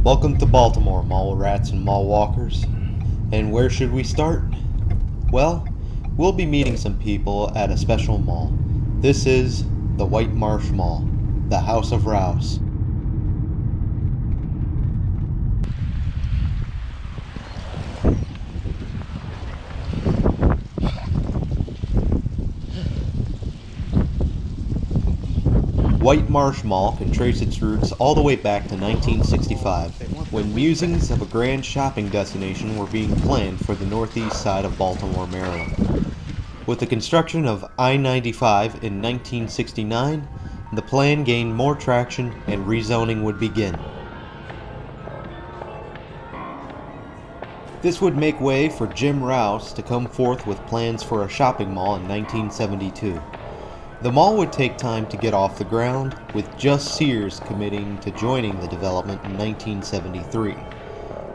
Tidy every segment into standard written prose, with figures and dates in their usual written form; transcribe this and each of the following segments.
Welcome to Baltimore, mall rats and mall walkers. And where should we start? Well, we'll be meeting some people at a special mall. This is the White Marsh Mall, the House of Rouse. White Marsh Mall can trace its roots all the way back to 1965, when musings of a grand shopping destination were being planned for the northeast side of Baltimore, Maryland. With the construction of I-95 in 1969, the plan gained more traction and rezoning would begin. This would make way for Jim Rouse to come forth with plans for a shopping mall in 1972. The mall would take time to get off the ground, with just Sears committing to joining the development in 1973.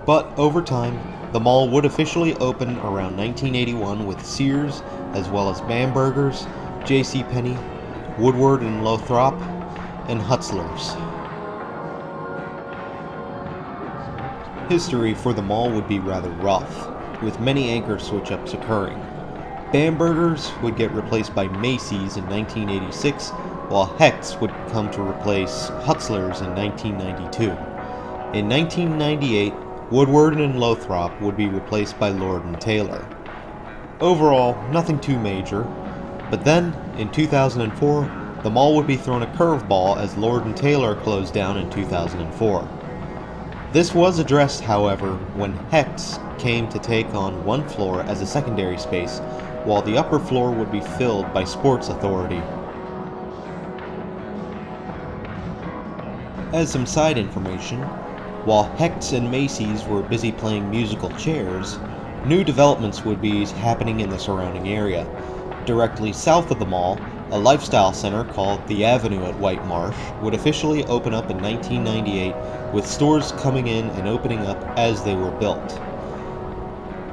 But over time, the mall would officially open around 1981 with Sears, as well as Bamberger's, JCPenney, Woodward and Lothrop, and Hutzler's. History for the mall would be rather rough, with many anchor switch-ups occurring. Bamberger's would get replaced by Macy's in 1986, while Hecht's would come to replace Hutzler's in 1992. In 1998, Woodward and Lothrop would be replaced by Lord & Taylor. Overall, nothing too major, but then, in 2004, the mall would be thrown a curveball as Lord & Taylor closed down in 2004. This was addressed, however, when Hecht's came to take on one floor as a secondary space, while the upper floor would be filled by Sports Authority. As some side information, while Hecht's and Macy's were busy playing musical chairs, new developments would be happening in the surrounding area. Directly south of the mall, a lifestyle center called The Avenue at White Marsh would officially open up in 1998, with stores coming in and opening up as they were built.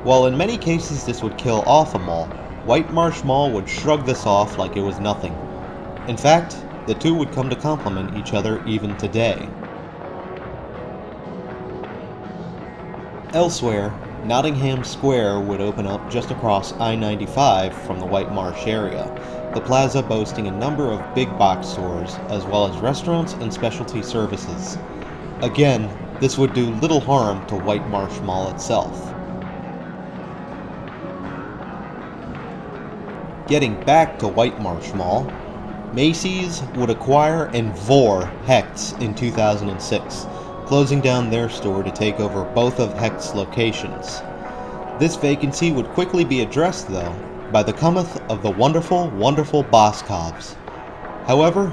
While in many cases this would kill off a mall, White Marsh Mall would shrug this off like it was nothing. In fact, the two would come to complement each other even today. Elsewhere, Nottingham Square would open up just across I-95 from the White Marsh area, the plaza boasting a number of big box stores as well as restaurants and specialty services. Again, this would do little harm to White Marsh Mall itself. Getting back to White Marsh Mall, Macy's would acquire and vor Hecht's in 2006, closing down their store to take over both of Hecht's locations. This vacancy would quickly be addressed, though, by the cometh of the wonderful Boscovs. However,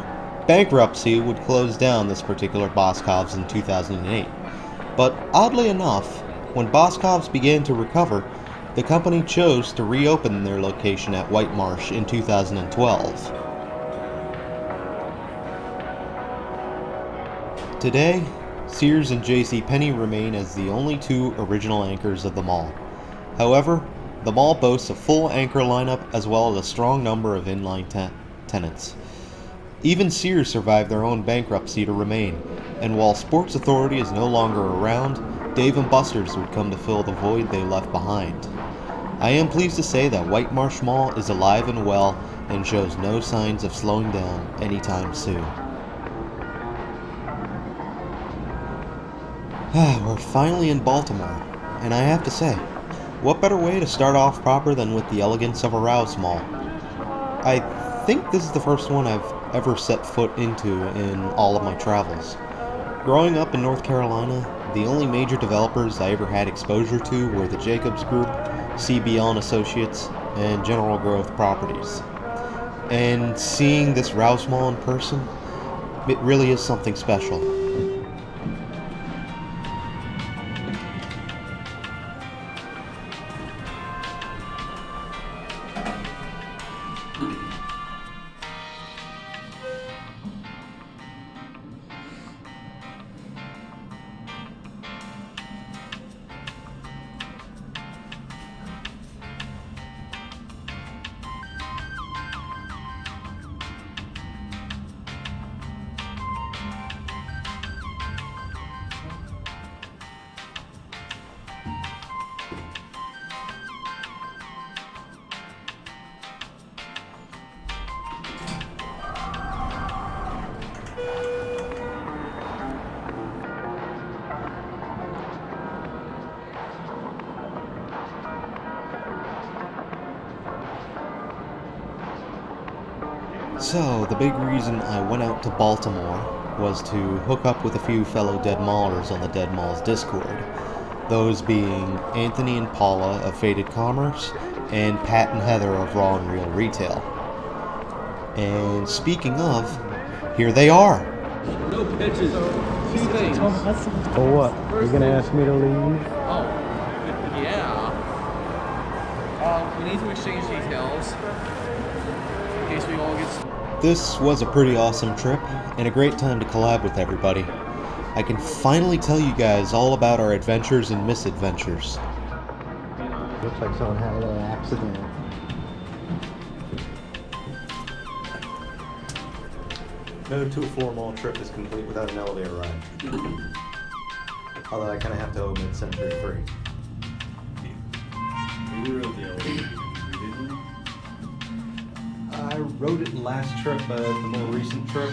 bankruptcy would close down this particular Boscovs in 2008. But oddly enough, when Boscovs began to recover, the company chose to reopen their location at White Marsh in 2012. Today, Sears and JCPenney remain as the only two original anchors of the mall. However, the mall boasts a full anchor lineup as well as a strong number of inline tenants. Even Sears survived their own bankruptcy to remain, and while Sports Authority is no longer around, Dave & Buster's would come to fill the void they left behind. I am pleased to say that White Marsh Mall is alive and well and shows no signs of slowing down anytime soon. We're finally in Baltimore, and I have to say, what better way to start off proper than with the elegance of a Rouse Mall? I think this is the first one I've ever set foot into in all of my travels. Growing up in North Carolina, the only major developers I ever had exposure to were the Jacobs Group, CBL & Associates, and General Growth Properties. And seeing this Rouse Mall in person, it really is something special. So, the big reason I went out to Baltimore was to hook up with a few fellow Dead Maulers on the Dead Malls Discord. Those being Anthony and Paula of Faded Commerce and Pat and Heather of Raw and Real Retail. And speaking of, here they are. No pitches. Two things. For what? You're gonna ask me to leave? Oh, yeah. We need to exchange details in case we all get. This was a pretty awesome trip and a great time to collab with everybody. I can finally tell you guys all about our adventures and misadventures. Looks like someone had a little accident. No 2-floor mall trip is complete without an elevator ride. Although I kind of have to omit Century 3. You rode the elevator, didn't you? I rode it last trip, the more recent trip.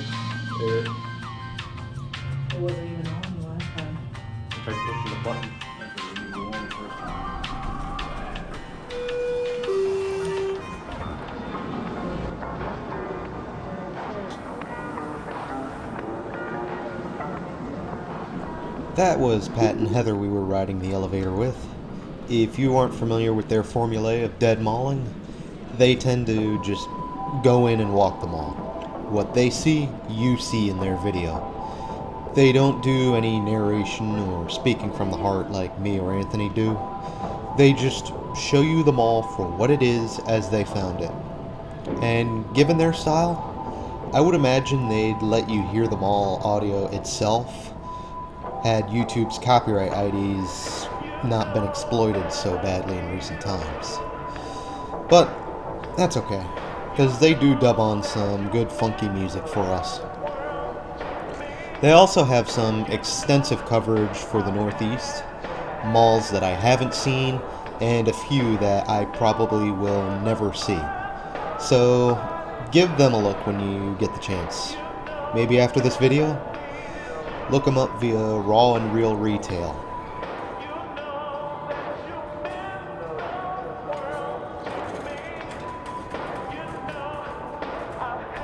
It wasn't even on the last time. I tried pushing the button. That's what you were on the first time. That was Pat and Heather we were riding the elevator with. If you aren't familiar with their formulae of dead mauling, they tend to just go in and walk the mall. What they see, you see in their video. They don't do any narration or speaking from the heart like me or Anthony do. They just show you the mall for what it is as they found it. And given their style, I would imagine they'd let you hear the mall audio itself had YouTube's copyright IDs not been exploited so badly in recent times. But that's okay, because they do dub on some good funky music for us. They also have some extensive coverage for the Northeast, malls that I haven't seen, and a few that I probably will never see. So give them a look when you get the chance. Maybe after this video? Look them up via Raw and Real Retail.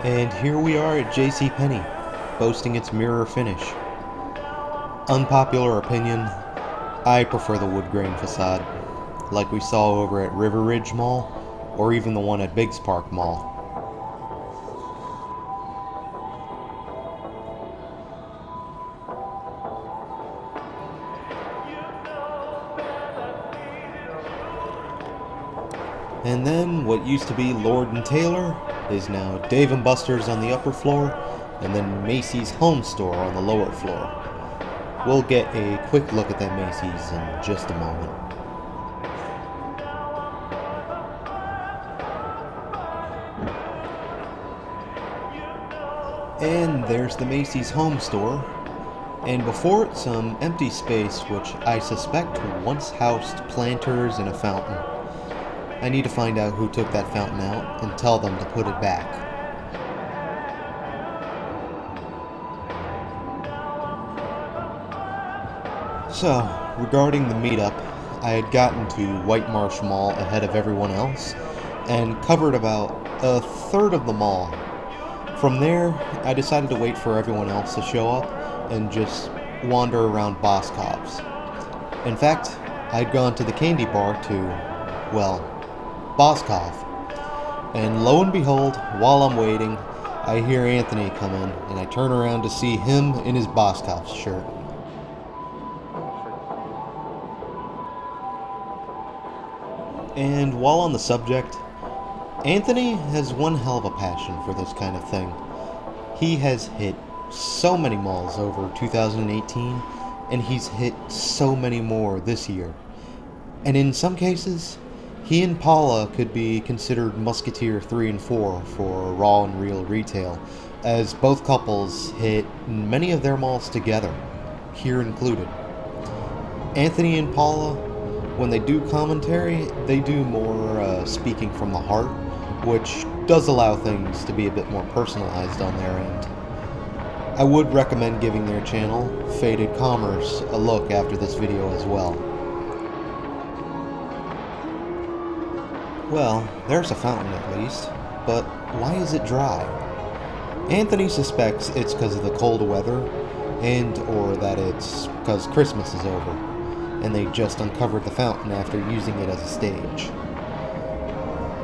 And here we are at JCPenney, boasting its mirror finish. Unpopular opinion, I prefer the wood grain facade, like we saw over at River Ridge Mall, or even the one at Biggs Park Mall. And then what used to be Lord and Taylor is now Dave & Buster's on the upper floor, and then Macy's Home Store on the lower floor. We'll get a quick look at that Macy's in just a moment. And there's the Macy's Home Store, and before it some empty space which I suspect once housed planters and a fountain. I need to find out who took that fountain out and tell them to put it back. So, regarding the meetup, I had gotten to White Marsh Mall ahead of everyone else and covered about a third of the mall. From there, I decided to wait for everyone else to show up and just wander around Boscov's. In fact, I'd gone to the candy bar to, well, Boskov. And lo and behold, while I'm waiting, I hear Anthony come in, and I turn around to see him in his Boskov shirt. And while on the subject, Anthony has one hell of a passion for this kind of thing. He has hit so many malls over 2018, and he's hit so many more this year. And in some cases, he and Paula could be considered Musketeer 3 and 4 for Raw and Real Retail, as both couples hit many of their malls together, here included. Anthony and Paula, when they do commentary, they do more speaking from the heart, which does allow things to be a bit more personalized on their end. I would recommend giving their channel, Faded Commerce, a look after this video as well. Well, there's a fountain at least, but why is it dry? Anthony suspects it's because of the cold weather and or that it's because Christmas is over and they just uncovered the fountain after using it as a stage.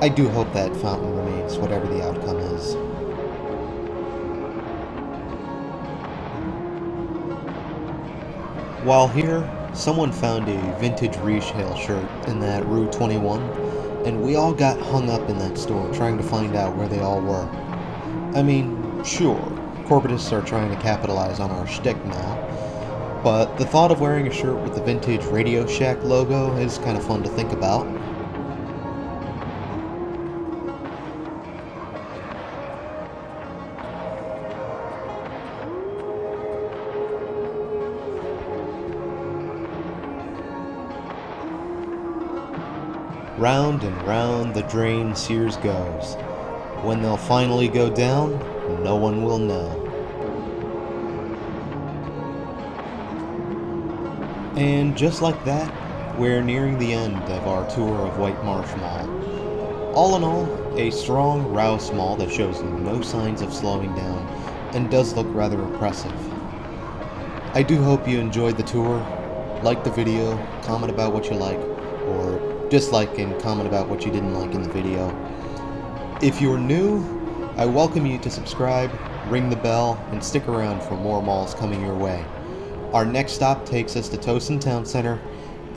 I do hope that fountain remains whatever the outcome is. While here, someone found a vintage resale shirt in that Rue 21, and we all got hung up in that store trying to find out where they all were. I mean, sure, corporatists are trying to capitalize on our shtick now, but the thought of wearing a shirt with the vintage Radio Shack logo is kind of fun to think about. Round and round the drain Sears goes. When they'll finally go down, no one will know. And just like that, we're nearing the end of our tour of White Marsh Mall. All in all, a strong Rouse mall that shows no signs of slowing down and does look rather impressive. I do hope you enjoyed the tour. Like the video, comment about what you like, or dislike and comment about what you didn't like in the video. If you're new, I welcome you to subscribe, ring the bell, and stick around for more malls coming your way. Our next stop takes us to Towson Town Center,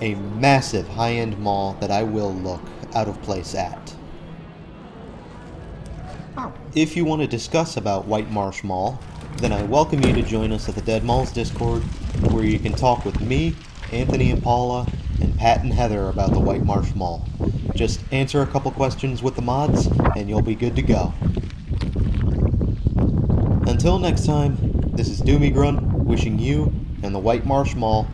a massive high-end mall that I will look out of place at. If you want to discuss about White Marsh Mall, then I welcome you to join us at the Dead Malls Discord, where you can talk with me, Anthony and Paula, and Pat and Heather about the White Marsh Mall. Just answer a couple questions with the mods, and you'll be good to go. Until next time, this is Doomie Grunt wishing you and the White Marsh Mall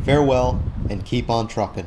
farewell and keep on truckin'.